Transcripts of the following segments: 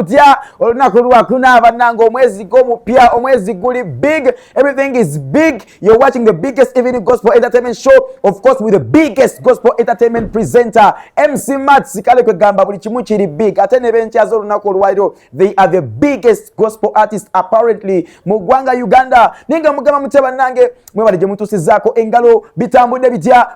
butya olunaku lwakuna bannange omwezi gw'omupya omwezi guli big, everything is big. You're watching the biggest evening gospel entertainment show, of course with the biggest gospel entertainment presenter MC Mats. Kale kwegamba buli kimu kiri big ate ne benkyazo olunaku olwaliro they are the biggest gospel artists apparently mu ggwanga Uganda. Ninga mugamba mutya bannange mwebale gye mutusizaako engalo bitambudde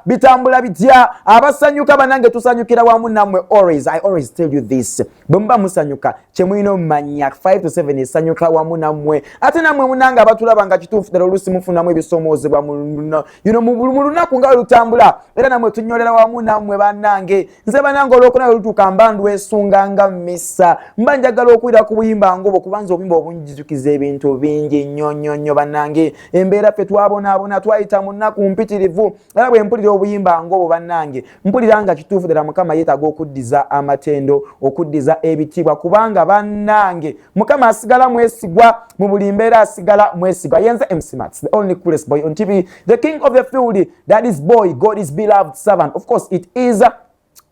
bitambula bitya abasanyuka bannange tusanyukira wamu nammwe always. I always tell you this, bwe muba musanyuka kye mulina omumanya 5 to 7 esanyuka wamu nammwe ate nammwe munange abatulaba nga kituufu ddala oluusi mufunamu ebisomoozebwa mu lunaku nga lutambula era nammwe tunyolera wamu nammwe bannange. Nze bannange olwokuna lutuuka mba ndwesunga nga mmisa mba njagala okuwira ku buyimba ngobwo kubanza obuyimba obunjijukiza ebintu bingi nnyo bannange. Embeera ffe twabonaabona twayita mu nnaku mpitirivu era bwe mpulira obuyimba ngobwo bannange mpulira nga kituufu ddala Mukama yeetaaga okuddiza amatendo okuddiza ebitiibwa kubanga bannange Mukama asigala mwesigwa mu buli mbeera asigala mwesigwa. Yenze MC Mats, the only coolest boy on TV, the king of the field, that is boy, God's beloved servant. Of course it is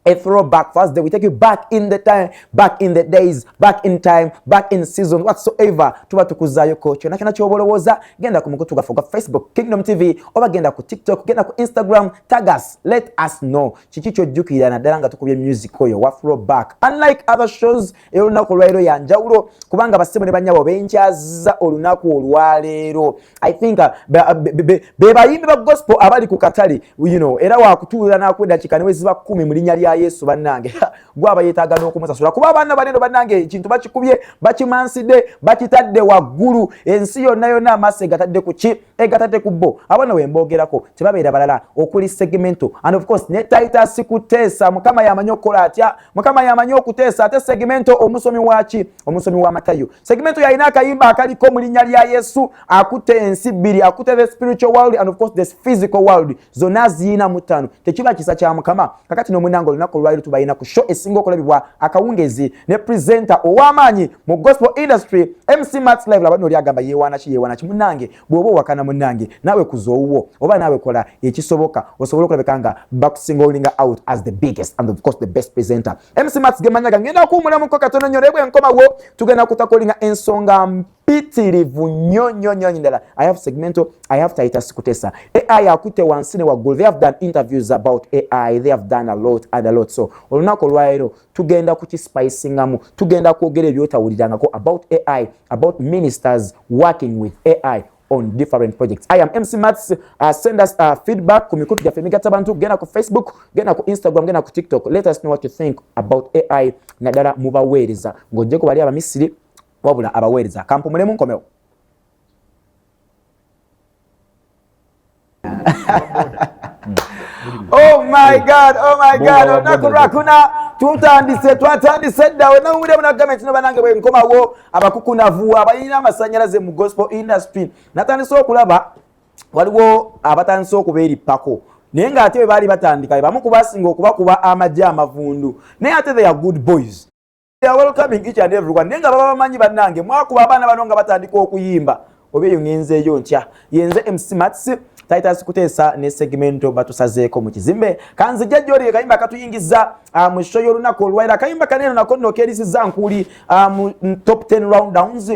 a throwback Thursday. We take you back in the time, back in the days, back in time, back in season whatsoever. Tuba tukuzayo ko kyona kyona kyobolowoza genda ku mukutu gafuga Facebook Kingdom TV oba genda ku TikTok genda ku Instagram tag us, let us know kiki kyojjukira naddala nga tukubye music oyo wa throwback. Unlike other shows olunaku olwaleero yanjawulo kubanga bassebo ne banyabo benkyaza olunaku olwaleero. I think be bayimbi ba gospel abali ku katale era wakutuula nakwenda kikane weziba 10 mu linnya lya Yesu bannange gwaba yeetaaga n'okumusasula kuba abaana banene bannange ekintu bakikubye bakimanside bakitadde waggulu ensi yonna amaaso egatadde ku ki egatadde ku bo. Abaana we mboogerako tebabeera balala okuli segmento and of course ne Titus kuteesa. Mukama yamanyi okukola atya, Mukama yamanyi okuteesa ate segmento omusomi waki omusomi wa Matayo. Segmento yalina akayimba akaliko mu linnya lya Yesu akutte ensi bbiri akutte the spiritual world and of course the physical world zonna ziyina mu ttaano tekiba kisa kya Mukama. Kakati n'omunango olunaku olwaliro tubayina ku show esinga okulabibwa akawungezi ne presenter ow'amaanyi mu gospel industry MC Mats Live. Labano oli agamba yeewaana ki munnange bw'oba owakana munnange naawe kuzoowwo oba naawe kola ekisoboka osobola okulabika nga bakusingling out as the biggest and of course the best presenter. MC Mats gemanyaga ngenda kuwumulamuko katono nnyo nebwe nkomawo tugenda kutakolinga ensonga mpitirivu nnyo ddala. I have segmento, I have Titus Kutesa. AI akute wansine waggulu. They have done interviews about AI. They have done a lot and a lot. So olunaku olwaleero tugenda kukispicingamu tugenda kwogera ebyotawulirangako about AI, about ministers working with AI on different projects. I am MC Mats. Send us feedback ku mikutu gyaffe emigatta abantu genda ku Facebook genda ku Instagram genda ku TikTok. Let us know what you think about AI naddala mubaweereza ng'ojjeko bali abamisiri wabula abaweereza kampumulemu nkomewo. Oh my God, olunaku lwakuna twatandise ddawe nawulira munagamba kino banange bwe nkomawo abakukunavu abalina amasannyalaze mu gospel industry natandise okulaba waliwo abatandise okubeera ppako naye ng'ate bwe baali batandika bamu kubasinga okubakuba amagye amavundu naye ate they are good boys. They are welcoming each and everyone. Nenga baba bamanyi bannange mwakuba abaana bano nga batandika okuyimba oba eyo ngenzeeyo ntya. Yenze MC Mats Titus Kutesa ne segmento batusazeeko mu kizimbe kanzijja jjoli kayimba katuyingiza mu show y'olunaku olwaliro. Kayimba kanene nako nno keerisiza nkuli mu top 10 roundowns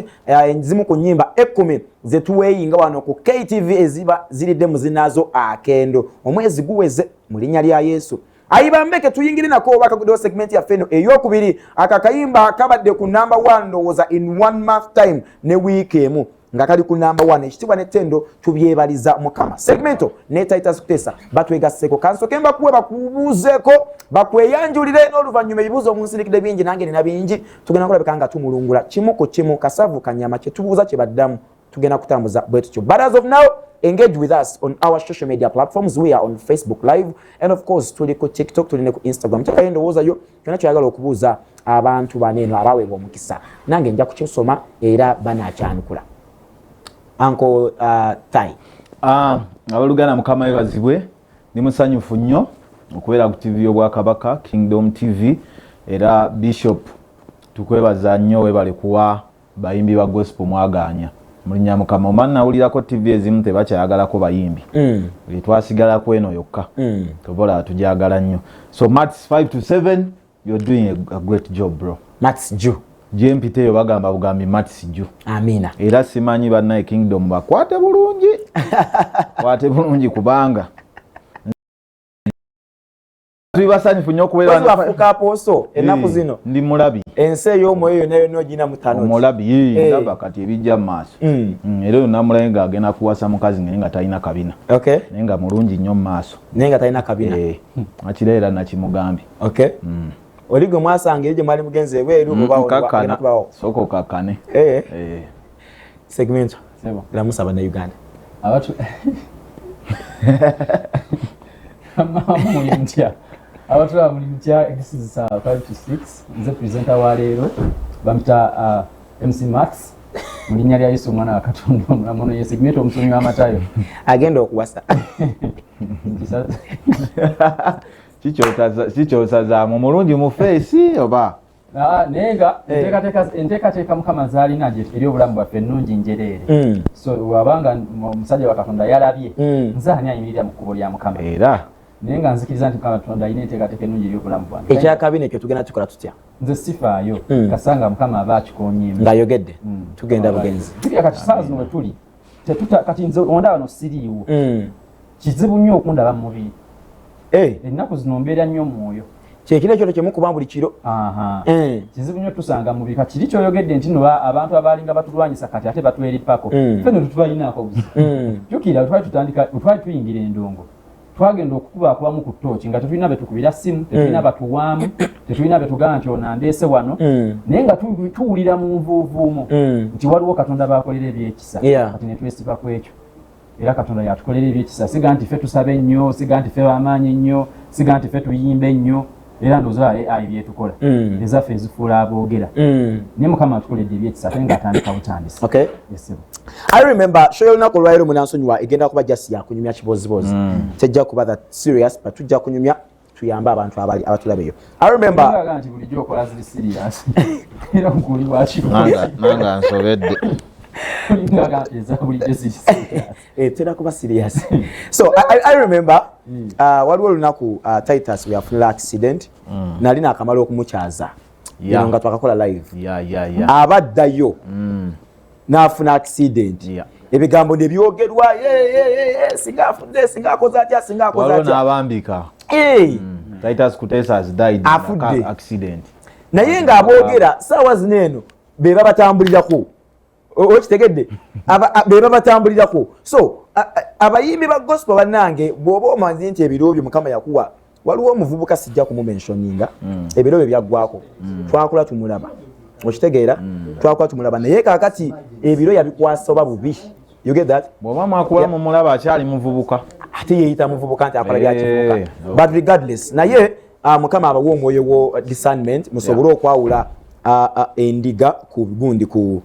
zimu ku nnyimba 10 ze tuweeyinga wano ku KTV eziba ziridde mu zinaazo akendo omwezi guweze mu linnya lya Yesu. Ayibambeke tuyingire nako obakagudewo segment ya feno eyokubiri akakayimba kabadde ku number 1 ndowooza in 1 month time ne week emu nga kali ku number 1 ekitibwa n'ettendo tubyebaliza Mukama. Segmento ne Titus Kutesa batwegasseko kansoke mbakuwe bakubuuzeeko bakweyanjulire n'oluvannyuma ebibuuzo omunsirikidde bingi nange nina bingi tugenda kulabika nga tumulungula kimu ku kimu kasavu kanyama kye tubuuza kye baddamu tugenda kutambuza bwe tutyo. But as of now engage with us on our social media platforms. We are on Facebook Live and of course tuli ku TikTok tuli ne ku Instagram. Kyali ndowoozayo kyonna kyayagala okubuuza abantu baneeno abaweebwa omukisa nange nja kukisoma era banakyanukula. Uncle Tai. Abaluganda Mukama yebazibwe ni musanyufu nnyo okubeera ku TV y'Obwakabaka Kingdom TV era Bishop tukwebaza nnyo webale kuwa bayimbi ba gospel mwaganya mulinya Mukama omwana nawulirako TV ezimu tebakyayagalako bayimbi twasigalako eno yokka tobola tujagala nnyo. So Mats 5 to 7 you're doing a great job bro. Mats Ju gyempiteeyo bagamba bugambi Mats Jju. Amina. Era simanyi bannaye Kingdom bakwate bulungi. Kwate bulungi kubanga tubasanyufu nnyo okubeera bafuuka aposo ennaku zino. Ndi mulabi. Ensi ey'omwoyo yonna yonna ogina mu ttano. Omulabi ndaba kati ebijja mu maaso. Era oyo namulabe ng'agenda kuwasa mukazi naye nga talina kabina. Okay. Naye nga mulungi nnyo mu maaso. Naye nga talina kabina. Akira era nakimugambye. Okay. Oli gwe mwasanga gye mwali mugenzi ebweru oba sooka okakkane. Segmento. Lamusa bannayuganda. Abatu abatula buli mutya this is 5 to 6 nze presenter wa leero bamita MC Max mu linnya lya Yesu omwana wa Katonda omulamu ye segmento omusomi w'amatayo agenda okuwasa kikyosaza mu mulungi mu face oba nenga enteekateeka Mukama zaalina eri obulamu bwaffe ennungi njereere so wabanga omusajja wa Katonda yalabye nze ani ayimirira mu kkubo lya Mukama era naye nga nzikiriza nti Mukama Katonda alina enteekateeka ennungi ey'obulamu bwange. Ekyakabi nekyo tugenda tukola tutya? Nze sifaayo kasanga Mukama aba akikonyeemu ng'ayogedde tugenda bugenzi. Tulya kati saa zino we tuli kati nze ondaba wano siriiwo kizibu nnyo okundaba mu mubiri ennaku zino mbeera nnyo mwoyo kyekiro ekyo kyemukuba buli kiro. Kizibu nnyo tusanga mu mubiri kati kiri kyoyogedde nti no abantu abalinga batulwanyisa kati ate batweripako ffenno tetubalinaako buzibu. Jjukira twali tuyingira endongo twagenda okukubakubamu ku ttooki nga tetulina betukubira simu tetulina batuwaamu tetulina betugamba nti ono andeese wano naye nga tuwulira mu nvuuvuumu nti waliwo Katonda bakolera ebyekisa kati netwesiba ku ekyo era Katonda yatukolera ebyekisa siga nti ffe tusabe ennyo siga nti ffe bamaanyi ennyo siga nti ffe tuyimbe ennyo era ndowooza ayi byetukola ezaffe ezifuula aboogera naye Mukama atukoledde ebyekisa ate ng'atandika butandisi. I remember show olunaku olwaleero munansonyiwa egenda kuba just yakunyumya kibozibozi tejja kuba that serious but tujja kunyumya tuyambe abantu abatulaba eyo. I remember nti bulijjo okola ziri serious era nkuli bwakiro nanga nsobedde tera kuba serious. So I remember waliwo olunaku Titus yafunira accident nali naakamala okumukyaza nga twakakola live abaddayo n'afuna accident ebigambo ne byogerwa singa afudde singa akoze atya singa akoze atya n'abambika Titus Kutesa has died in an accident naye ng'aboogera saawa zino eno be babatambulirako okitegedde be babatambulirako. So abayimbi ba gospel bannange bw'oba omanyi nti ebiro byo Mukama yakuwa waliwo omuvubuka sijja kumumentioninga ebiro bye byaggwako twakula tumulaba okitegeera twakula tumulaba naye kaakati ebiro yabikwasa oba bubi. You get that? Bw'oba mwakula mu mulaba akyali muvubuka ate yeeyita muvubuka nti akola byakivubuka but regardless naye Mukama abawa omwoyo wo discernment musobole okwawula endiga ku gundi ku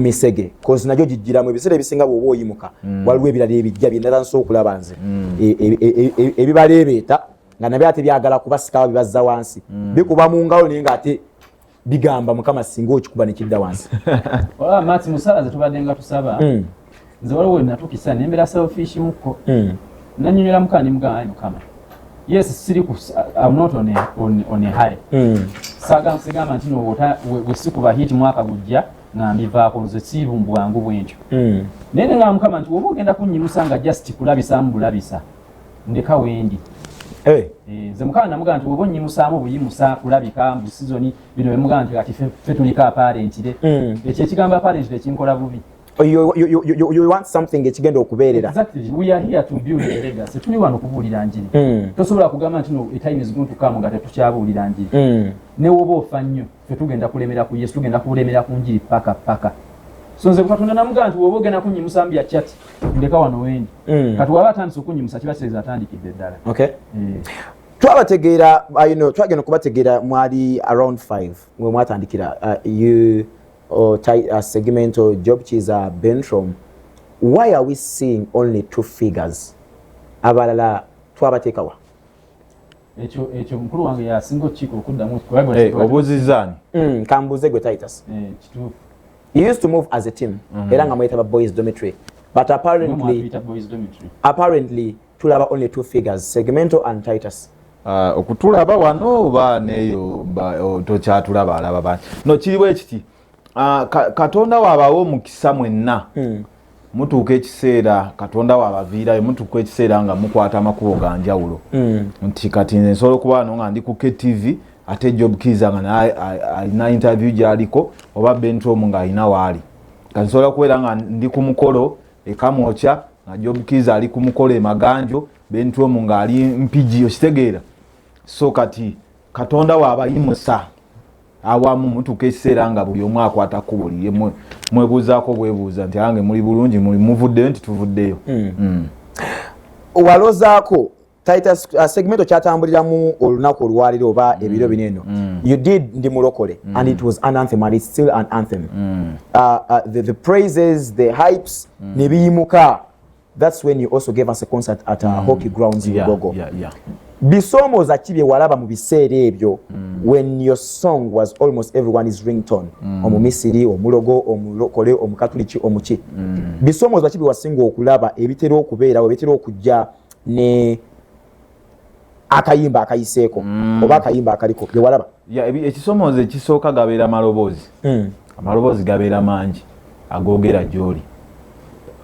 misege cause najyo gijjiramu ebiseera ebisinga bw'oba oyimuka waliwo ebirala ebijja byendala nsobola okulaba nze ebibaleebeeta nga nabyo ate byagala kubasikawo bibazza wansi bikuba mu ngalo naye ng'ate bigamba Mukama singa okikuba ne kidda wansi. Olaba Mati musala ze tubadde nga tusaba nze waliwo we natukisa ne mbeera selfish mukko nanyonyola Mukama ne mugamba Mukama yes I'm not on a high sigamba nti bwe sikuba hit mwaka gujja nga mbivaako nze siibumbu bwangu bwentyo naye nga Mukama nti woba ogenda kunnyimusa nga just kulabisamu bulabisa ndeka wendi nze Mukama namugamba nti woba onnyimusaamu buyimusa kulabika mu sizoni bino bemugamba nti kati ffe tuliko aparentire ekyo ekigambo aparentire kinkola bubi. You want something ekigenda okubeerera. Exactly. We are here to build a legacy. Tuli wano kubuulira njiri. Tosobola kugamba nti no time is going to come nga tetukyabuulira njiri. Ne woba ofa nnyo ffe tugenda kulemera ku Yesu tugenda kulemera ku njiri paka. So nze Katonda namugamba nti woba ogenda kunnyimusa mbya chati ndeka wano wendi. Kati waba atandise okunnyimusa kiba kireza atandikidde ddala. Okay. Twabategeera twagenda kubategeera mwali around 5 mwe mwatandikira segment or job chiza Bentrom. Why are we seeing only 2 figures? Abalala twabateekawa. Ekyo mukulu wange yasinga okiko okuddamu obuzizani. Kambuze gwe Titus. You used to move as a team. Era nga mwetaba boys dormitory. But apparently tulaba only 2 figures, Segmento and Titus. okutulaba wano oba neyo tokyatulaba alaba bangi no kiriwo ekiti Katonda waabawo omukisa mwenna mutuuka ekiseera Katonda waabaviirayo mutuuka ekiseera nga mukwata amakubo ga njawulo nti kati nze nsobola okuba wano nga ndi ku KTV ate Job Kiza nga alina interview gy'aliko oba Bentrom ng'alina waali kati nsobola kubeera nga ndi ku mukolo ekamwokya nga Job Kiza ali ku mukolo emaganjo Bentrom ng'ali mpigi okitegeera so kati Katonda waabayimusa awamu mutuuka ekiseera nga buli omu akwata kkubo lye mwebuuzaako bwebuuza nti ange muli bulungi muli muvuddeyo nti tuvuddeyo walozaako segmento kyatambuliramu olunaku olwaliro oba ebiro bineno you did ndi mulokole and it was an anthem and it's still an anthem the praises the hypes ne biyimuka that's when you also gave us a concert at hockey grounds in Gogo bisomooza ki bye walaba mu biseera ebyo when your song was almost everyone is ringtone omumisiri omulogo omulokole omukatuliki omuki bisomooza ki bye wasinga okulaba ebitera okubeerawo ebitera okujja ne akayimba akayiseeko oba akayimba akaliko bye walaba ekisomooza ekisooka gabeera amaloboozi gabeera mangi agoogera gy'oli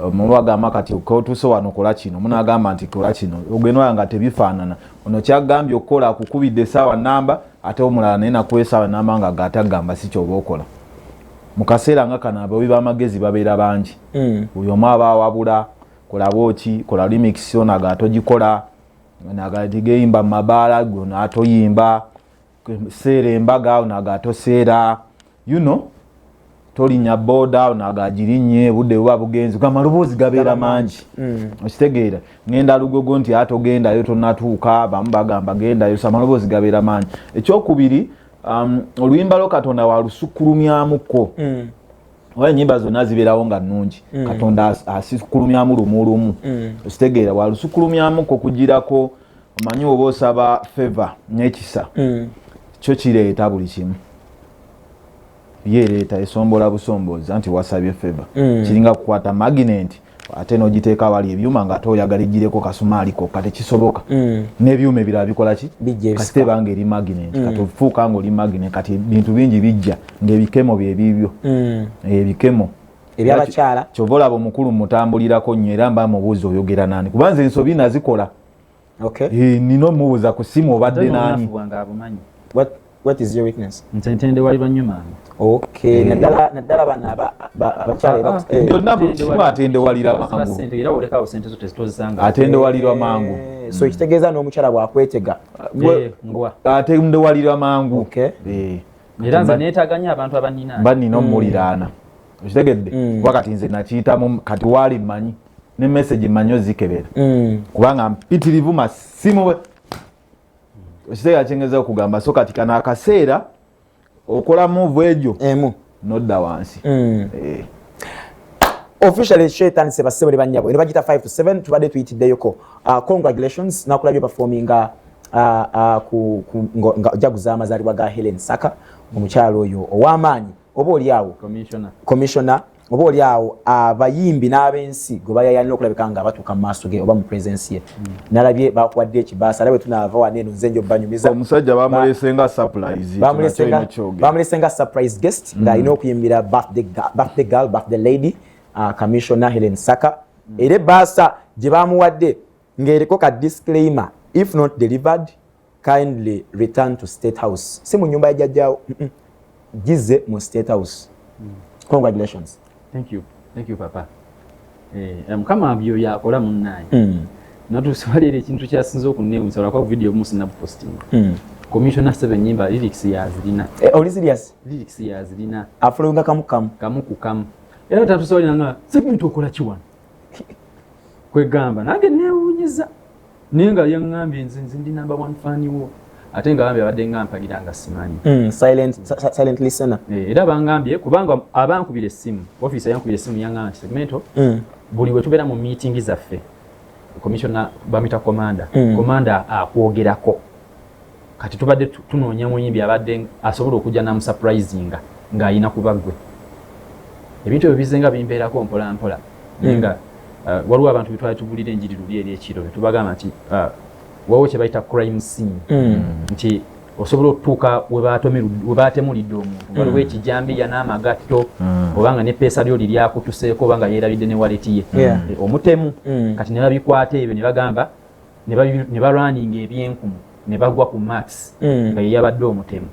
omuntu agamba kati kotuuse wano kola kino munagamba nti kola kino ogenda nga tebifaanana ono kyagambye okukola akukubidde essaawa namba ate omulala naye nakuwa essaawa namba nga gatagamba si kyoba okola mu kaseera nga kano abawi b'amagezi babeera bangi buli omu aba awabula kola bwoki kola remix ono gatogikola nagatigeyimba mu mabaala gwe naatoyimba seera embaga ono agatoseera you know tolinya boda nagagirinnye budde buba bugenzi amaloboozi gabeera mangi okitegeera ngenda lugogo nti atogendayo tonatuuka bamu bagamba gendayo amaloboozi gabeera mangi ekyokubiri oluyimba lwo Katonda walusukkulumyamuko oba ennyimba zonna zibeerawo nga nnungi Katonda asukkulumyamu lumu okitegeera walusukkulumyamuko okugirako omanyi oba osaba favor n'ekisa kyo kireeta buli kimu yereeta esombola busomboza nti wasabye favor kiringa kukwata magnet ate n'ogiteeka wali ebyuma nga toyagala igireko kasumaaliko kati kisoboka n'ebyuma ebirala bikola ki kasite banga eri magnet kati ofuuka nga oli magnet kati bintu bingi bijja ng'ebikemo byebibyo ebikemo ebyabakyala kyova olaba omukulu mutambulirako nnyo era mba mubuuzi oyogera nani kuba nze ensobi nazikola nina omubuuza ku simu obadde nani what is your weakness ntende wali banyuma okay nadala bana abakyala atende walira mangu era olekawo sente zote zitozanga atende walira mangu so ekitegeeza n'omukyala bwakwetega atende walira mangu era nze neetaganya abantu abanina banina omuliraana okitegedde kuba kati nze nakiyitamu kati waali mmanyi ne message mmanyi ozikebera kubanga mpitirivu masimu ekitegeera kyengeza okugamba so kati kana akaseera okola move egyo nodda wansi officially Shaitan sebasebo ne banyabo ne bagita 5 to 7 tubadde tuyitiddeyoko congratulations nakulabye performinga ku jaguza amazaalibwa ga Helen Saka omukyalo oyo ow'amaanyi oba oli awo commissioner oba oli awo abayimbi n'abensi gwe bayayalina okulabika nga batuuka mu maaso ge oba mu presence ye nalabye bakuwadde ekibaasa alabye tunaava wano eno nze njo banyumiza omusajja bamulesenga surprise guest ng'alina okuyimbira birthday girl birthday lady commissioner Helen Saka era ebbaasa gye bamuwadde ng'eriko ka disclaimer if not delivered kindly return to State House si mu nyumba ya jjajjaawo gize mu State House congratulations. Thank you papa. Mukama byo yakola munnaye. Natusibalira ekintu kyasinze okuneewuusa olwakwa video mu snap posting. Commissioner 7 nyimba lyrics yazirina. Oli serious? Lyrics yazirina. Afulunga kamu. Era tatusobolera nga segment okola kiwano. Kwegamba nange neewuunyiza. Nenga yangambye nze ndi number 1 fan wo. Ate ngambye abadde ngampagira nga simanyi. Silent listener. Era bangambye kubanga abankubira essimu office yankubira essimu yangamba nti segmento buli we tubeera mu meeting zaffe commissioner bamita commander akwogerako kati tubadde tunoonya muyimbi abadde asobola okujja namu surprisinga ng'ayina kuba ggwe ebintu ebyo bizenga bimbeerako mpola nenga waliwo abantu betwali tubulira enjiri luli eri ekiro tubagamba nti wawo kye bayita crime scene nti osobola okutuuka we baatemulidde omuntu waliwo ekijambiya n'amagatto obanga ne peesa lyo liryakutuseeko obanga yeerabidde ne waleti ye omutemu kati ne babikwata ebyo ne bagamba ne balwaninga ebyenkumu ne bagwa ku max nga ye yabadde omutemu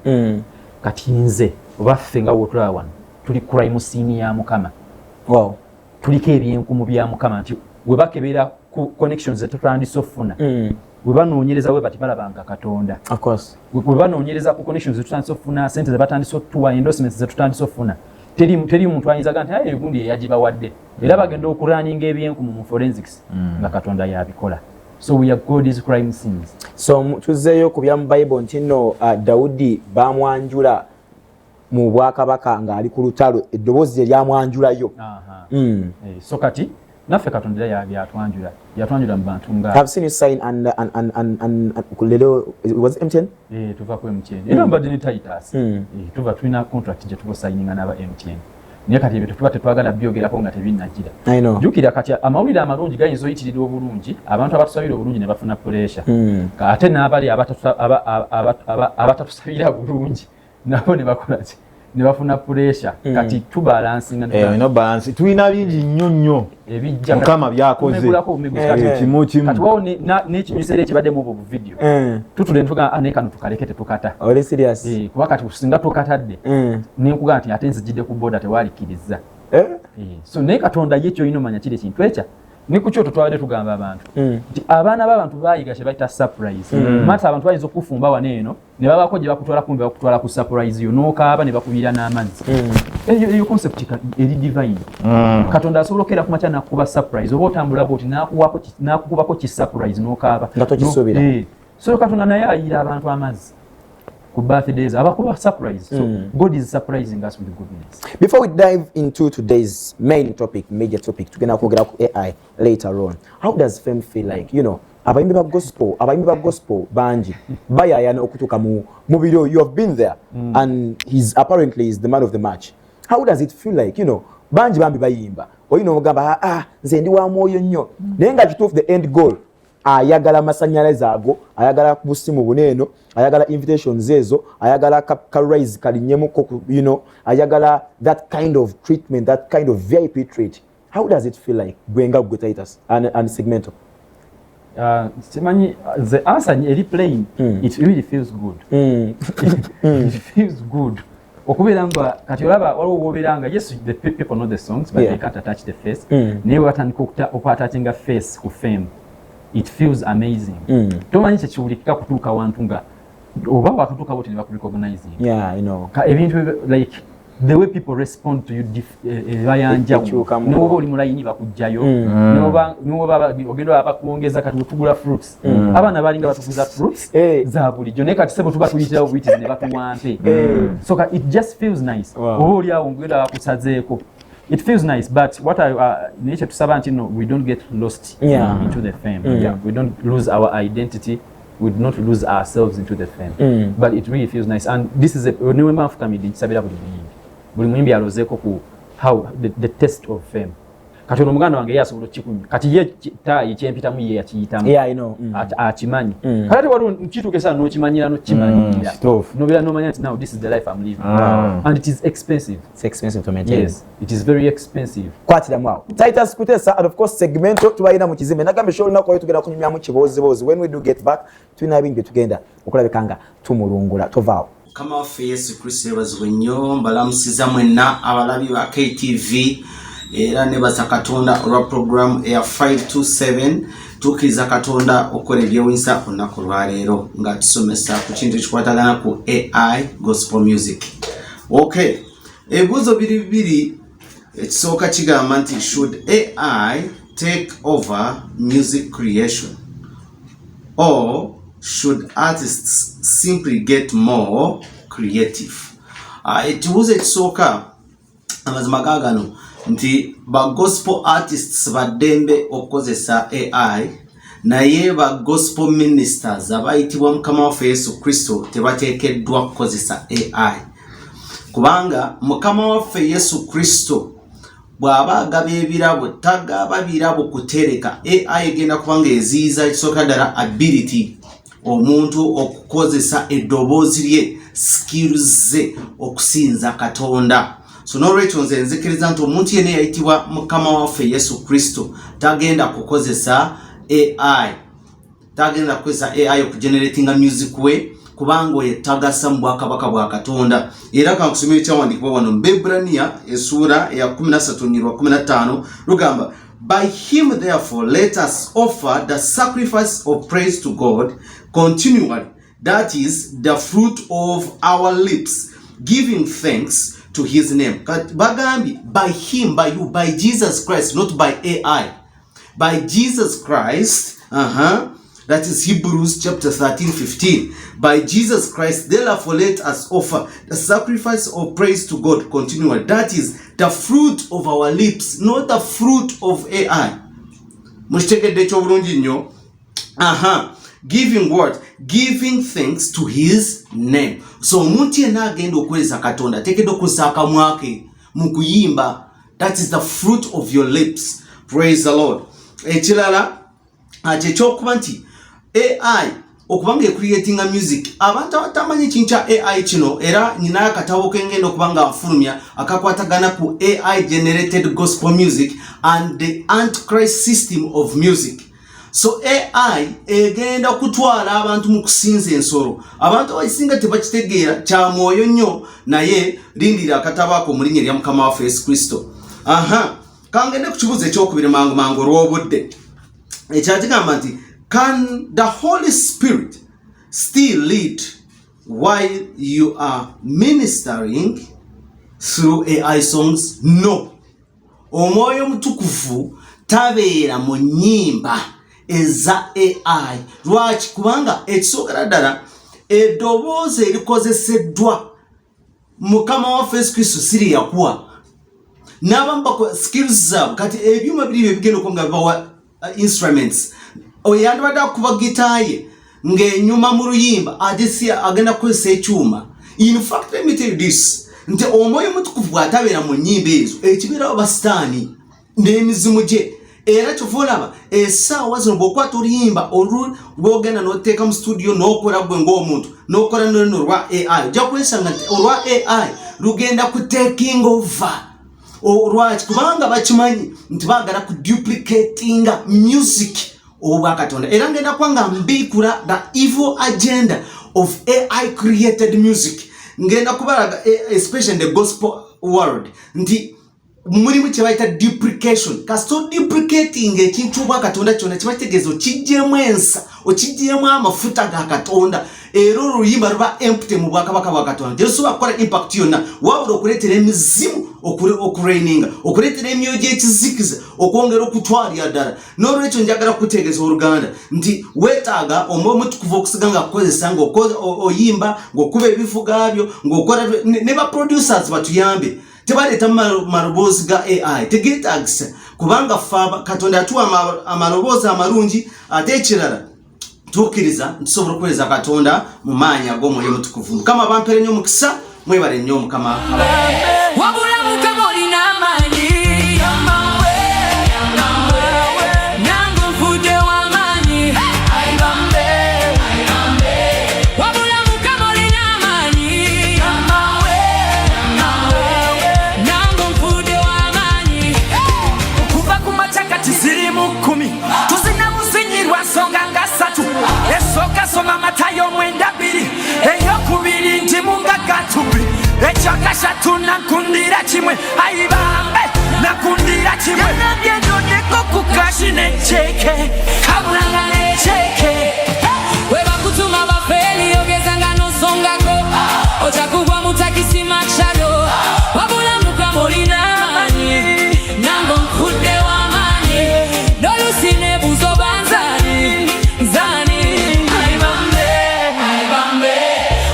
kati nze obaffe nga wotulaba wano tuli crime scene ya Mukama tuliko ebyenkumu bya Mukama nti we bakebera ku connections zetutandise okufuna we banoonyereza we bati balabanga Katonda we banoonyereza ku connections zetutandise okufuna sente ze batandise okutuwa endorsements zetutandise okufuna teri muntu ayinzaga nti aye gundi yagibawadde era bagenda okuraninga ebyenkumu mu forensics nga Katonda yabikola. So we are God's crime scenes. So tuzeyo ku bya mu Bible nti no Daudi bamwanjula mu Bwakabaka nga ali ku lutalo eddoboozi lyamwanjulayo. So kati naffe Katonda yatwanjula mu bantu nga I've seen you sign and lero was it MTN? Tuva ku MTN. Era mbadde ne Titus. Tuva tulina contract gye tuko signinga n'aba MTN. Niye kati ebyo tuba tetwagala byogerako nga tebinnajira. I know. Jukira kati amawulire amalungi gayinza oyitirira obulungi abantu abatusabira obulungi ne bafuna pressure. Ate n'abali abatatusabira bulungi nabo ne bakola ki ne bafuna pressure kati tubalansinga no balance tulina bingi nnyo ebijja Mukama byakoze kimu kati wawo n'ekinyumisera ekibadde mu obwo video tutule ntuga anekano tukaleke tetukata oli serious kuba kati singa tukatadde nenkuga nti ate nzijidde ku boda tewalikiriza so naye Katonda ye kyolina omanya kiri ekintu ekya ni ku kyoto twabadde tugamba abantu nti abaana b'abantu bayiga kye bayita surprise mata abantu bayinza okufumba wano eno ne babako gye bakutwala kumbe bakutwala ku surprise yo n'okaaba ne bakubira n'amazzi eyo concept eri divine Katonda asobola okera ku makya nakuba surprise oba otambula bwoti n'akukubako ki surprise n'okaaba nga tokisuubira so Katonda naye ayira abantu amazzi ku birthdays abakuba surprise so God is surprising us with goodness. Before we dive into today's major topic tugenda kwogera ku AI later on, how does fame feel like, you know, abayimbi ba gospel banji bayayana okutuka mu biro, you have been there and he's apparently is the man of the match. How does it feel like, you know, banji bambi bayimba oyino ogamba nze ndi wa mwoyo nnyo naye nga kituufu the end goal ayagala masanyalaze ago, ayagala busimu buneno, ayagala invitations ezo, ayagala rise kalinyemu koku, you know, ayagala that kind of treatment, that kind of VIP treat. How does it feel like Gwenga Gutaitas and Segmento? The answer is plain. It really feels good. It feels good. Okubiranga kati olaba waliwo wobiranga yes the people know the songs but they can't attach the face. Naye watandika okwattachinga face ku fame. It feels amazing. Tomanyi kye kiwulikika kutuuka wantu nga oba wakatuuka bote ne bakurecognize. Yeah, I know. Ebintu like the way people respond to you bayanja n'oba oli mulayini bakujjayo n'oba ogenda abakuongeza kati wetugula fruits abaana balinga batuguza fruits za bulijjo naye kati sebo tuba tuyitirawo buyitizi ne batuwampe so it just feels nice oba oli awo ngenda bakusazeeko. It feels nice, but what nature to Sabanti, no, we don't get lost into the fame. We don't lose our identity. We do not lose ourselves into the fame. But it really feels nice. And this is a new member of comedy. Buli muyimbi alozeko ku how the test of fame. Kati ono muganda wange yasobola kikunya. Kati ye tayi kyempitamu ye yakiyitamu. Yeah, I know. Akimanyi. Kati waliwo kituuke sana n'okimanyira n'okimanyira. Nobera n'omanya nti now this is the life I'm living. And it is expensive. It's expensive to maintain. Yes, it is very expensive. Kwatira mwawo. Titus Kutesa and of course Segmento tubayina mu kizime. Nagambe show na kwa tugenda kunyumya mu kibozi. When we do get back, tulina bingi tugenda okulabikanga tumulungula tovaawo. Kama waffe Yesu Kristo yebazibwe nnyo mbalamusiza mwenna abalabi ba KTV era ne baza Katonda olwa program ya 527 tukiriza Katonda okola ebyewunyisa olunaku lwaleero nga tusomesa ku kintu ekikwatagana ku AI gospel music. Okay, ebibuuzo bibiri ekisooka kigamba nti should AI take over music creation or should artists simply get more creative? Ekibuuzo ekisooka amazima gaagano nti ba gospel artists baddembe okukozesa AI naye ba gospel ministers abayitibwa Mukama waffe Yesu Kristo tebateekeddwa kukozesa AI kubanga Mukama waffe Yesu Kristo bw'aba agaba ebirabo tagaba birabo kutereka AI egenda kubanga eziiza ekisooka ddala ability omuntu okukozesa eddoboozi lye skills ze okusinza Katonda. So nolwekyo nze nzikiriza nti omuntu yenna yayitibwa Mukama waffe Yesu Kristo tagenda kukozesa AI. Tagenda kukozesa AI okugeneratinga music we kubanga yetagasa mu bwakabaka bwa Katonda. Era kankusomera ekyawandikibwa wano mu Bebrania essura ya 13:15 lugamba, by him therefore let us offer the sacrifice of praise to God continually, that is the fruit of our lips, giving thanks to his name. Bagambi, by him, by you, by Jesus Christ, not by AI. By Jesus Christ, that is Hebrews chapter 13:15. By Jesus Christ, therefore let us offer the sacrifice of praise to God continually. That is the fruit of our lips, not the fruit of AI. Mushtegedde kyobulungi nnyo. Giving what? Giving thanks to his name. So omuntu yenna agenda okuweereza Katonda ateekeddwa okukozesa akamwa ke mu kuyimba. That is the fruit of your lips. Praise the Lord. Ekirala kyekyokuba nti AI okubanga creatinga music, abantu abatamanyi kintu kya AI kino, era nina akatabo kengenda okubanga nfulumya akakwatagana ku AI generated gospel music and the Antichrist system of music. So AI egenda kutwala abantu mu kusinza ensoro. Abantu abasinga tebakitegeera kya mwoyo nnyo, naye lindira akatabo ako mu linnya lya Mukama waffe Yesu Kristo. Kangende ku kibuuzo ekyokubiri mangu olw'obudde. Ekyakigamba nti, can the Holy Spirit still lead while you are ministering through AI songs? No. Omwoyo mutukuvu tabeera mu nnyimba eza AI. Lwaki? Kubanga ekisookera ddala eddoboozi erikozeseddwa Mukama waffe Yesu Kristo siri yakuwa. N'abamu bakola skills zaabwe. Kati ebyuma biri bigenda okuba nga bibawa instruments. Oyandibadde akuba gita ye ng'enyuma mu luyimba ate agenda kukozesa ekyuma. In fact, let me tell you this, nti omwoyo mutukuvu atabeera mu nnyimba ezo ekibeerawo basitaani n'emizimu gye. Era kyova olaba essaawa zino bw'okwata oluyimba lw'ogenda n'oteeka mu studio n'okola gwe ng'omuntu n'okola nolino olwa AI, ojja kwesanga nti olwa AI lugenda ku taking over. Lwaki? Kubanga bakimanyi nti baagala ku duplicatinga music obwa Katonda. Era ngenda kwanga mbikula the evil agenda of AI created music. Ngenda kubalaga especially in the gospel world nti mulimu kye bayita duplication. Kasito duplicating ekintu obwa Katonda kyonna kibakitegeeza okiggyemu ensa, okiggyemu amafuta ga Katonda, era oluyimba luba empty mu bwakabaka bwa Katonda. Terusobola kukola impact yonna wabula okuleetera emizimu okuraininga, okuleetera emyoyo gy'ekizikiza, okwongera okutwalira ddala. N'olwekyo njagala kutegeeza oluganda nti weetaaga omwoyo mutukuvu okusiga nga kukozesa ng'oyimba, ng'okuba ebivuga byo, ng'okola ne ba producers batuyambe. Tebaleeta maloboozi ga AI, tegeetaagisa kubanga Katonda atuwa amaloboozi amalungi. Ate ekirala tukkiriza ntusobola okuweereza Katonda mu maanyi ag'omwoyo mutukuvu. Mukama bampere nnyo omukisa, mwebale nnyo Mukama. Wabula Mukama olina amaanyi. Nange nfudde w'amaanyi. Wabula Mukama olina amaanyi. Nange nfudde w'amaanyi. Okuva ku makya ziri mu 10 tuzina muzinyirwa nsonga nga 3. Esooka soma Matayo 9:2, eyokubiri nti mungagatubiri, ekyakashatu nakundira kimwe, ayibambe nakundira kimwe. Yanabye ndoneko ku kashi n'ekyeke, kabulanga n'ekyeke. Webakutuma bafeeri ogezanga n'osongako, oja kugwa mu takisi makshalo. Wabula Mukama olina amaanyi, nange nfudde w'amaanyi. N'oluusi neebuuza oba nzaani, nzaani.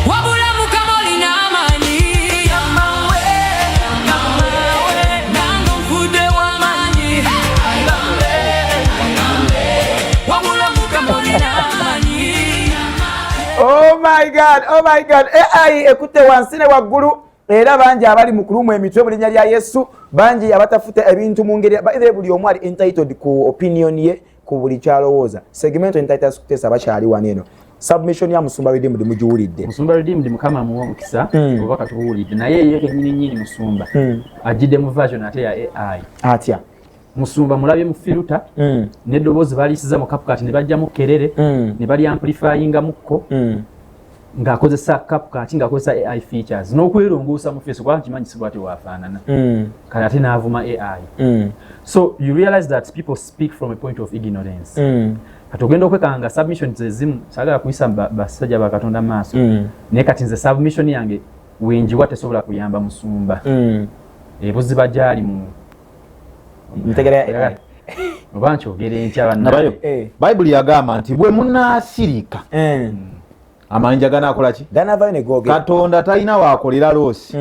Wabula Mukama olina amaanyi, nange nfudde w'amaanyi. Wabula Mukama olina amaanyi. Oh my God, AI ekutte wansi ne waggulu, era bangi abali mu kulumwa emitwe mu linnya lya Yesu, bangi abatafuta ebintu mu ngeri. Buli omu ali entitled ku opinion ye, ku buli kyalowooza. Segmento entitled Sukutesa bakyali wano eno. submission ya Musumba Redeemed mujuwulidde. Musumba Redeemed mukama muwa mukisa oba katuwulidde naye ye kennyini Musumba ajidde mu version ate ya AI atya Musumba mulabye mu filter n'eddoboozi balisiza mu CapCut ne bajja mu kerere ne bali amplifyinga mukko ng'akozesa CapCut ng'akozesa AI features n'okwerongoosa mu face kuba nkimanyi si bw'atyo waafaanana kale ate n'avuma AI so you realize that people speak from a point of ignorance kati ogenda okwekanga submissions ezimu saagala kuyisa basajja ba Katonda maaso naye kati nze submission yange wenjiwa tesobola kuyamba Musumba ebuziba gyali mu ntegera oba nkyogera enkya bannayo Bible yagamba nti bwe munaasirika amayinja ganaakola ki ganavayo ne googe Katonda talina waakolera loosi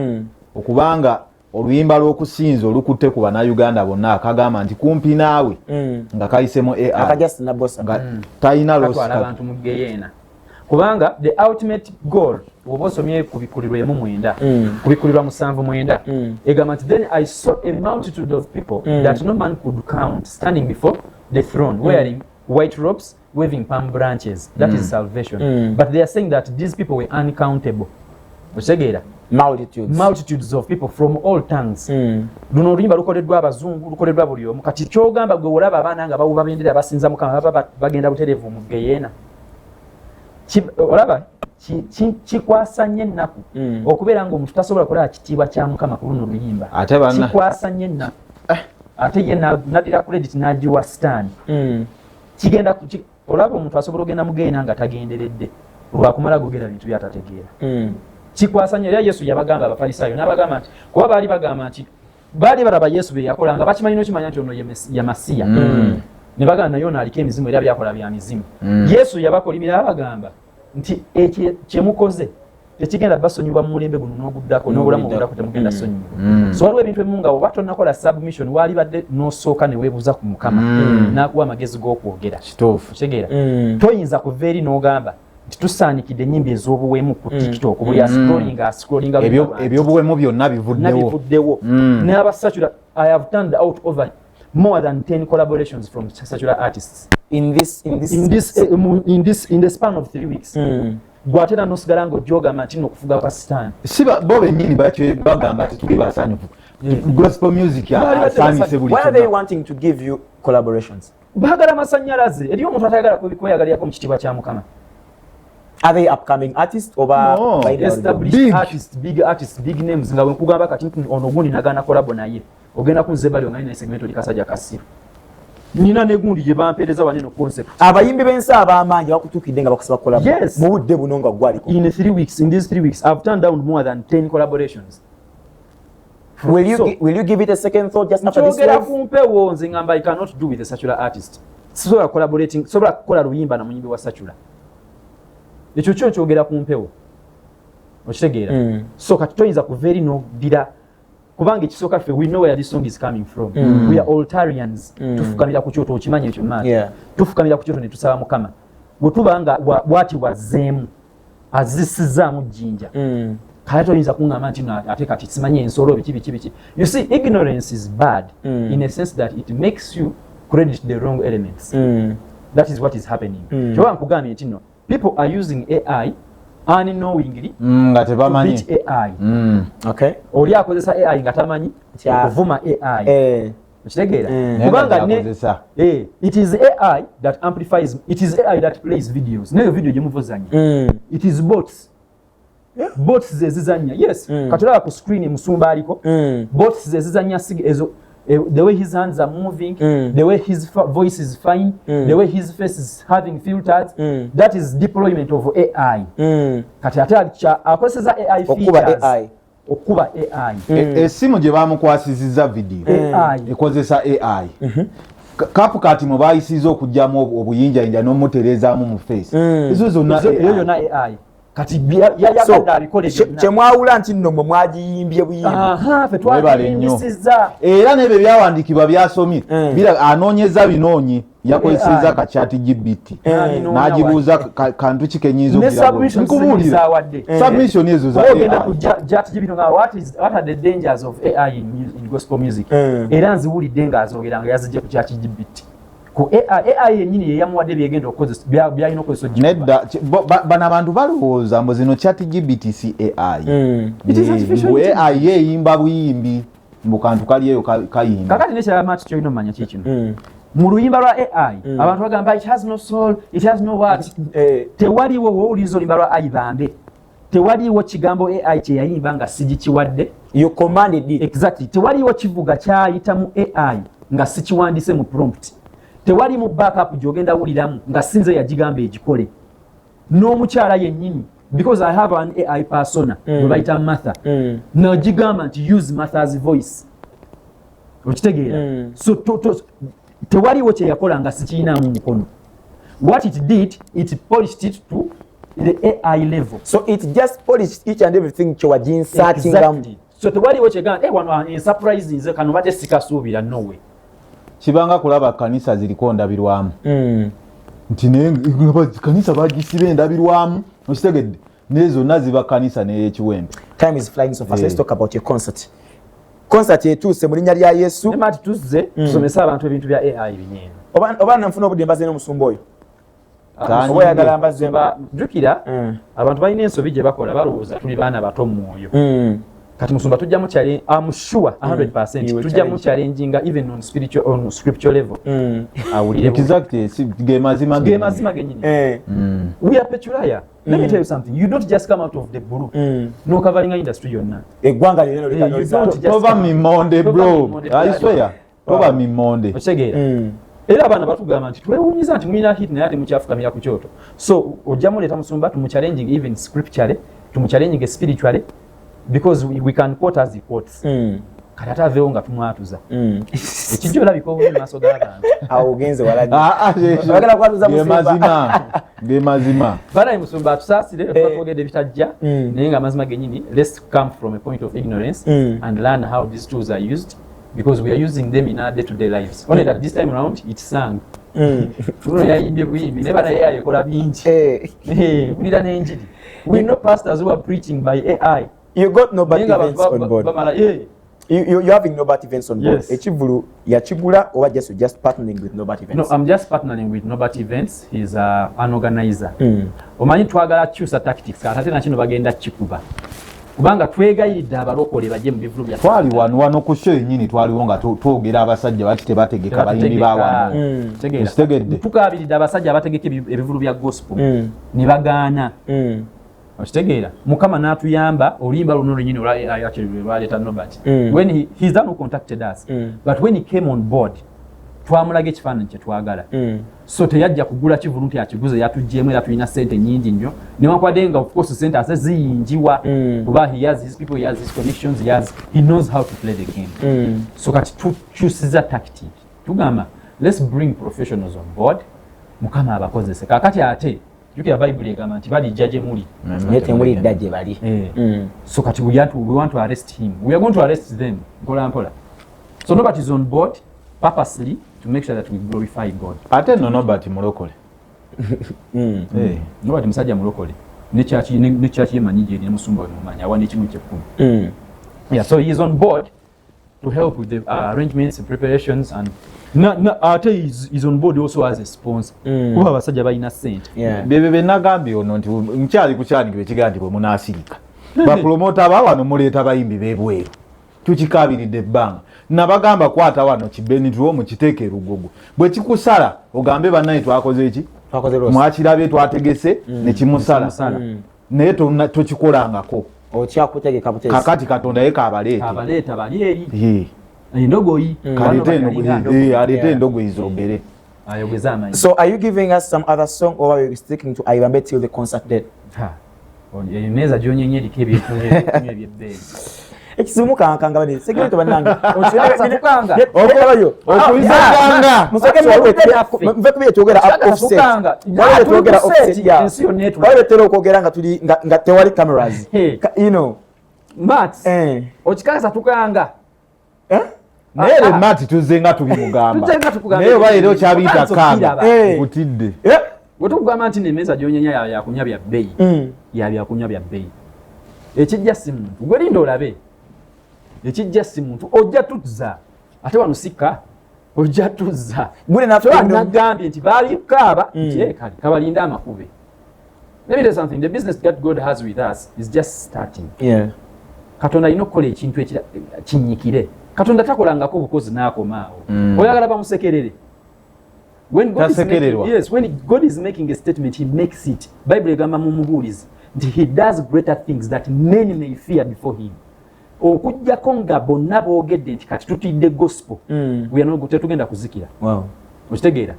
okubanga oluyimba lw'okusinza olukutte ku bannayuganda bonna akagamba nti kumpi naawe nga kayisemu AI akajasi na bossa nga talina loosi abantu mu geyeena kubanga the ultimate goal oba osomye ku bikulirwa 9 ku bikulirwa 7 egamba nti then I saw a multitude of people that no man could count standing before the throne wearing white robes waving palm branches that is salvation but they are saying that these people were uncountable osegeera multitudes of people from all tongues luno oluyimba lukoleddwa abazungu lukoleddwa buli omu kati kyogamba gwe olaba abaana nga bawuba bendera basinza mukama baba bagenda butereevu mu geyeena olaba kikwasa nnyo ennaku okubeera ng'omuntu tasobola kulaba kitiibwa kya mukama ku luno oluyimba kikwasa nnyo ennaku ate ye nadira credit n'agiwa stand kigenda olaba omuntu asobola ogenda mu geyeena nga tagenderedde lwakumala gogera bintu byatategeera kikwasa nnyo era Yesu yabagamba abafalisaayo n'abagamba nti kuba baali bagamba nti baali balaba Yesu bye yakola nga bakimanyi n'okimanya nti ono ye Masiya ne bagamba naye ono aliko emizimu era byakola bya mizimu Yesu yabakolimira abagamba nti kyemukoze tekigenda basonyiwa mu mulembe guno n'oguddako n'obulamu obuddako temugenda sonyibwa so waliwo ebintu ebimu nga oba tonnakola submission waali badde n'osooka ne weebuuza ku Mukama n'akuwa amagezi g'okwogera kitegeera toyinza kuva eri n'ogamba tusanikide ennyimba ez'obuwemu ku TikTok buli ascrollinga ebyobuwemu byonna bivuddewo n'abasacula I have turned out over more than 10 collaborations from secular artists in the span of 3 weeks gwatera nosigala ng'ojogamba nti n'okufuga kwa sitaani si bo bennyini bagamba nti tuli basanyufu gospel music asaanise buli why are they wanting to give you collaborations baagala masannyalaze eri omuntu atayagala kweyagalirako mu kitiibwa kya Mukama. Are they upcoming artists over established artists, big artists, big names nga wenkugamba kati ono gundi nagana collabo naye ogenda kunzebali nga ina segment oli kasajja kasiru nina negundi je bampereza waneno concept abayimbi bensa abamanyi bakutukidde nga bakusaba collabo mu budde buno nga gwali in these 3 weeks I've turned down more than 10 collaborations. Will you give it a second thought just after this wave? Kumpewo nze ngamba I cannot do with a secular artist. Sobola collaborating, sobola kukola luyimba na munyimbi wa secular. Ekyo kyo kyogera kumpewo. Okitegeera. So kati toyinza kuveri no dira kubanga ekisooka ffe we know where this song is coming from. We are Altarians. Tufukamira ku kyoto okimanya ekyo maati. Tufukamira ku kyoto ne tusaba Mukama. Bwe tubanga bwati wazeemu azisizaamu jjinja. Kale toyinza kuŋŋamba nti ate kati simanyi ensolo biki. You see, ignorance is bad in a sense that it makes you credit the wrong elements. That is what is happening. Kyoba nkugambye nti no, people are using AI unknowingly to beat AI. Okay. Oli akozesa AI nga tamanyi okuvuma AI. Okitegeera? Kubanga it is AI that amplifies, it is AI that plays videos. Neyo video gye muvuzanya. It is bots. Bots zezizanya. Yes. Katulaba ku screen Musumba aliko. Bots zezizanya ezo. The way his hands are moving, the way his voice is fine, the way his face is having filters, that is deployment of AI. Kati ate akozesa AI features. Okuba AI. Esimu gye bamukwasizizza video ekozesa AI. CapCut mwe bayisiza okugyamu obuyinjayinja n'omutereezaamu mu face. Ezo zonna AI. Kati yayagadde abikole kyemwawula nti nno mwe mwagiyimbye buyimbi fetwalimisiza era n'ebyo byawandiikibwa byasomye anoonyeza binoonye yakozeseza ka ChatGPT n'agibuuza kantu ki kenyinza okubuulira submission ezo za ChatGPT nga what are the dangers of AI in gospel music era nziwulidde ng'azoogera nga yazijje ku ChatGPT ku AI yennyini yeyamuwadde byegenda okukozesa byalina okukozesa nedda bano abantu balowooza mbu zino ChatGPT si AI. It is artificial Mbu AI yeeyimba buyimbi mbu kantu kali eyo kayimba. kakati nekyamati kyolina omanya kikino mu luyimba lwa AI abantu bagamba it has no soul, it has no what. Tewaliwo woowuliriza oluyimba lwa AI bambe tewaliwo kigambo AI kyeyayimba nga sigikiwadde. You commanded it. Exactly. Tewaliwo kivuga kyayita mu AI nga sikiwandiise mu prompt. Tewali mu backup gyogenda wuliramu nga sinze yagigamba egikole. N'omukyala yennyini because I have an AI persona we bayita Martha. N'agigamba nti use Martha's voice. Okitegeera? So tewaliwo kye yakola nga sikiinaamu mukono. What it did, it polished it to the AI level. So it just polished each and everything chowajin searching. Exactly. So tewaliwo kyegamba wano surprise nze kano bate sikasuubira no way. Kibanga kulaba kanisa ziliko ndabirwamu. Nti kanisa bagisiba endabirwamu. Okitegedde nezo naziba kanisa n'ekiwempe. Time is flying so fast. Let's talk about your concert. Concert yetuuse mu linnya lya Yesu. Nemati tuzze tusomesa abantu ebintu bya AI binyeeno. Oba nfuna obudde mbaze n'omusumba oyo. Oba yagala mbaze jukira abantu balina ensobi gye bakola balowooza tuli baana bato mu mwoyo. Kati musumba tujjamu challenge, I'm sure 100% tujjamu challenginga even on scriptural level. Exactly. Gemazima genyini. We are peculiar. Let me tell you something. You don't just come out of the blue. No covering industry yonna. Eggwanga lino lika toba mimonde bro. I swear. Toba mimonde. Okitegera. Era abana batugamba nti twewunyiza nti mulina hit naye ate mukyafukamira ku kyoto. So ojjamu leeta musumba tumuchallenging even scripturally, tumuchallenging spiritually. Because we can quote as he quotes. Kati ate aveewo nga tumwatuza. Ekijjo olabika obuli maaso g'abantu. Awo ogenze walagi. Bagala kwatuza musumba. Gemazima. Bana musumba tusaasire twogedde bitajja naye nga amazima gennyini. Let's come from a point of ignorance and learn how these tools are used because we are using them in our day-to-day lives. Only that this time around it sang. Tuno yayimbye buyimbi ne bana AI ekola bingi. Ulira n'enjiri. We know pastors who are preaching by AI. You got Norbert events on board. You're having Norbert events on board. Yes. Echivulu yachigula or just partnering with Norbert events? No, I'm just partnering with Norbert events. He's an organizer. Omanyi twagala kyusa tactics ate nakino bagenda kikuba. Kubanga twegayidde abalokole bajje mu bivulu bya twali wano ku show yennyini twaliwo nga twogera abasajja bati tebategeka bayimbi bawano. Tegedde. Tukabiridde abasajja abategeka ebivulu bya gospel. Ne bagaana. Okitegeera Mukama n'atuyamba oluyimba luno lwennyini olwa AI actually lwaleeta Norbert. When he's the one who contacted us. But when he came on board twamulaga ekifaananyi kye twagala. So teyajja kugula kivulu nti akiguze yatuggyemu era tulina ssente nnyingi nnyo newankwadde nga of course ssente ate ziyingiwa kuba he has his people, he has his connections, he knows how to play the game. So kati tukyusiza tactic tugamba let's bring professionals on board Mukama abakozese kakati ate jukira Bible egamba nti balijja gye muli nete muli dda gye bali. So kati we want to arrest him. We are going to arrest them mpola. So Norbert is on board purposely to make sure that we glorify God. Ate no Norbert mulokole. Norbert musajja mulokole. Ne church yemanyi gye ne musumba we mumanya awandi ekimu ky'ekkumi. Yeah, so he is on board to help with the arrangements and preparations and ate is on board also as a sponsor. Kuba abasajja balina ssente. Bebe nagambye ono nti nkyali kukyandikibwa ekigandibwa munaasirika. Bapromota abawano muleeta bayimbi b'ebweru. Tukikabiridde ebbanga. Nabagamba kwata wano kibeni tuwo mukiteeke Lugogo. Bwe kikusala ogambe bannaye twakoze eki? Mwakirabye twategese ne kimusala. Naye tokikolangako. Okyakutegeka butezi. Kakati Katonda ye kabaleete. Kabaleeta bali eri. Endogoyi. Alete endogoyi zogere. Ayogeza amanyi. So are you giving us some other song or are you sticking to Ayibambe till the concert date? Eneza gyonyenye eriko ebintu ebyebbeeyi. Ekisimu kankanga bali security banange Okukanga. Okuyizanga. Museke mve kubiye twogera offset. Wale twogera offset ya. Wale tero kwogera nga tuli nga tewali cameras. You know. Matt. Okikasa tukanga. Naye Matt tuzenga tubimugamba. Naye bayiro kyabita kanga. Kutidde. Wetugamba nti nemeza gyonyenya ya kunya bya bbeeyi. Ya kunya bya bbeeyi. Ekijja si muntu. Gwe linda olabe. Ekijja si muntu ojja tutza ate wano sika ojja tuzza Gule na nagambye nti baali kaaba nti kale kabalinda amakube. Let me tell you something, the business that God has with us is just starting. Yeah. Katonda alina okukola ekintu kinyikire. Katonda takolangako bukozi n'akomaawo. Oyagala bamusekerere. When God is making a statement, he makes it. Bible egamba mu mubuulizi nti he does greater things that many may fear before him. Okujjako nga bonna boogedde nti kati tutidde gospel, we are not tetugenda kuzikira. Wow. Okitegeera?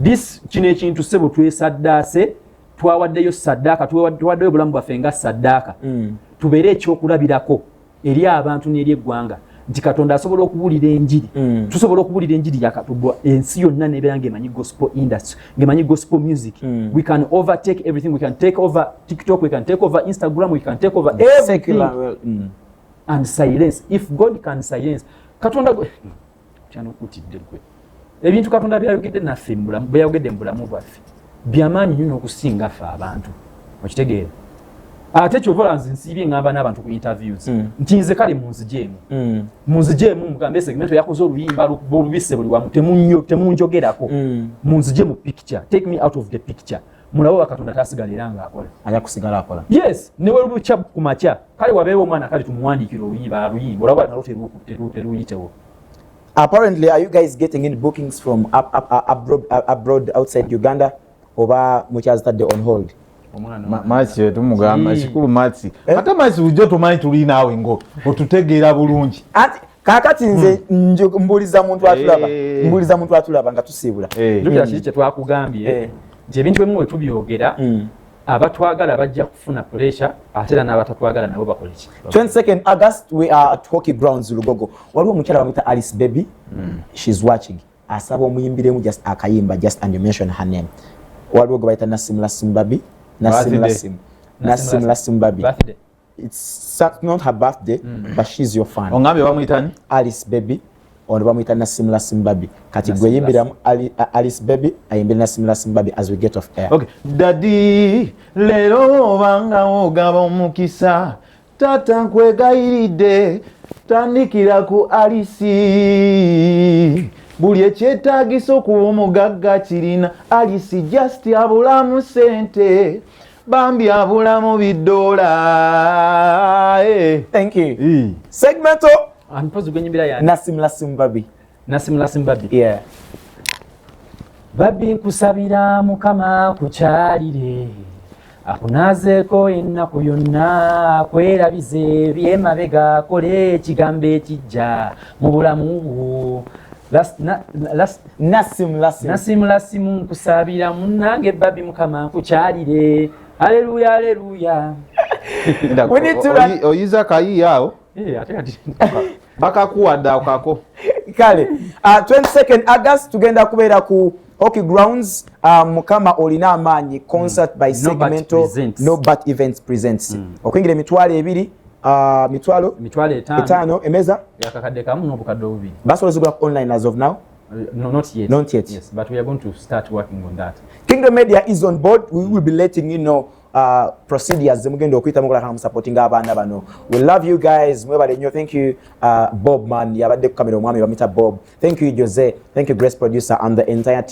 This kino ekintu ssebo twesaddaase, twawaddeyo saddaaka, tuwaddeyo obulamu bwaffe nga saddaaka. Tubeere ekyokulabirako eri abantu n'eri eggwanga nti Katonda asobola okubuulira enjiri. Tusobola okubuulira enjiri ya Katonda ensi yonna n'ebeera ng'emanyi gospel industry, ng'emanyi gospel music. We can overtake everything. We can take over TikTok, we can take over Instagram, we can take over everything. And silence. If God can silence, Katonda kyano kutidde gwe. Ebintu Katonda byayogedde naffe mu bulamu, byayogedde mu bulamu bwaffe. Byamaanyi nnyo okusinga ffe abantu. Okitegeera? Ate kyovola nze nsibye ngamba n'abantu ku interviews. Nti nze kale munzijeemu mugambe segmento yakoze oluyimba olubisse buli wamu temunjogerako. Munzije mu picture. Take me out of the picture. Mulabo Katonda tasigala era ng'akola. Ajja kusigala akola. Yes, ne we lucha ku makya. Kale wabeewo omwana kale tumuwandiikira oluyimba. Olaba nalo teruyitewo. Apparently, are you guys getting in bookings from abroad outside Uganda? Oba mukyazitadde on hold? Matsi tumugamba kikulu Matsi. Ate Matsi ujjo tumanyi tuli naawe ngo otutegeera bulungi. Ati kakati nze mbuliza muntu atulaba nga tusiibula. Jukira kiki kye twakugambye nti ebintu ebimu wetubyogera abatwagala bajja kufuna pressure ate era n'abatatwagala nabo bakola ki. 22nd August we are at Hockey Grounds Lugogo. Waliwo omukyala bamwita Alice Baby. She's watching. Asaba omuyimbiremu just akayimba just and you mention her name. Waliwo gwe bayita Nasim Baby. Nasim Baby. It's not her birthday, but she's your fan. Ongambe bamwitani? Alice Baby. Ono bamwita Nasim Baby. Kati gwe yimbiramu Alice Baby, ayimbira Nasim Baby as we get off air. Okay. Daddy, lero banga ogaba omukisa. Tata nkwegayiridde tandikira ku Alice. Buli ekyetaagisa okuba omugagga kirina Alice just abulamu sente bambi abulamu bidoola. Thank you. Segmento Anpozi gwenyimbira ya Nasim Baby. Nasim Baby. Yeah. Babi nkusabira Mukama kukyalire akunazeeko ennaku yonna kwerabize byemabega kole ekigambo ekijja mu bulamu bwo. Nasim nkusabira munnange Babi Mukama nkukyalire. Haleluya haleluya. Oyiza kayiya awo bakakuwadde akako kale 22nd August tugenda kubeera ku Hockey Grounds. Mukama olina amaanyi concert by Segmento Nobat Events presents. Okuyingira emitwalo 5 emeza yakakadde kamu n'obukadde obubiri. Basolozebwa online as of now? No, not yet. Not yet. Yes, but we are going to start working on that. Kingdom Media is on board. We will be letting you know procedures zemugenda okuyita mukola kama supporting abaana bano. We love you guys. Mwebale nnyo. Thank you Bob man yabadde ku kamera omwami bamita Bob. Thank you Jose. Thank you Grace producer and the entire team.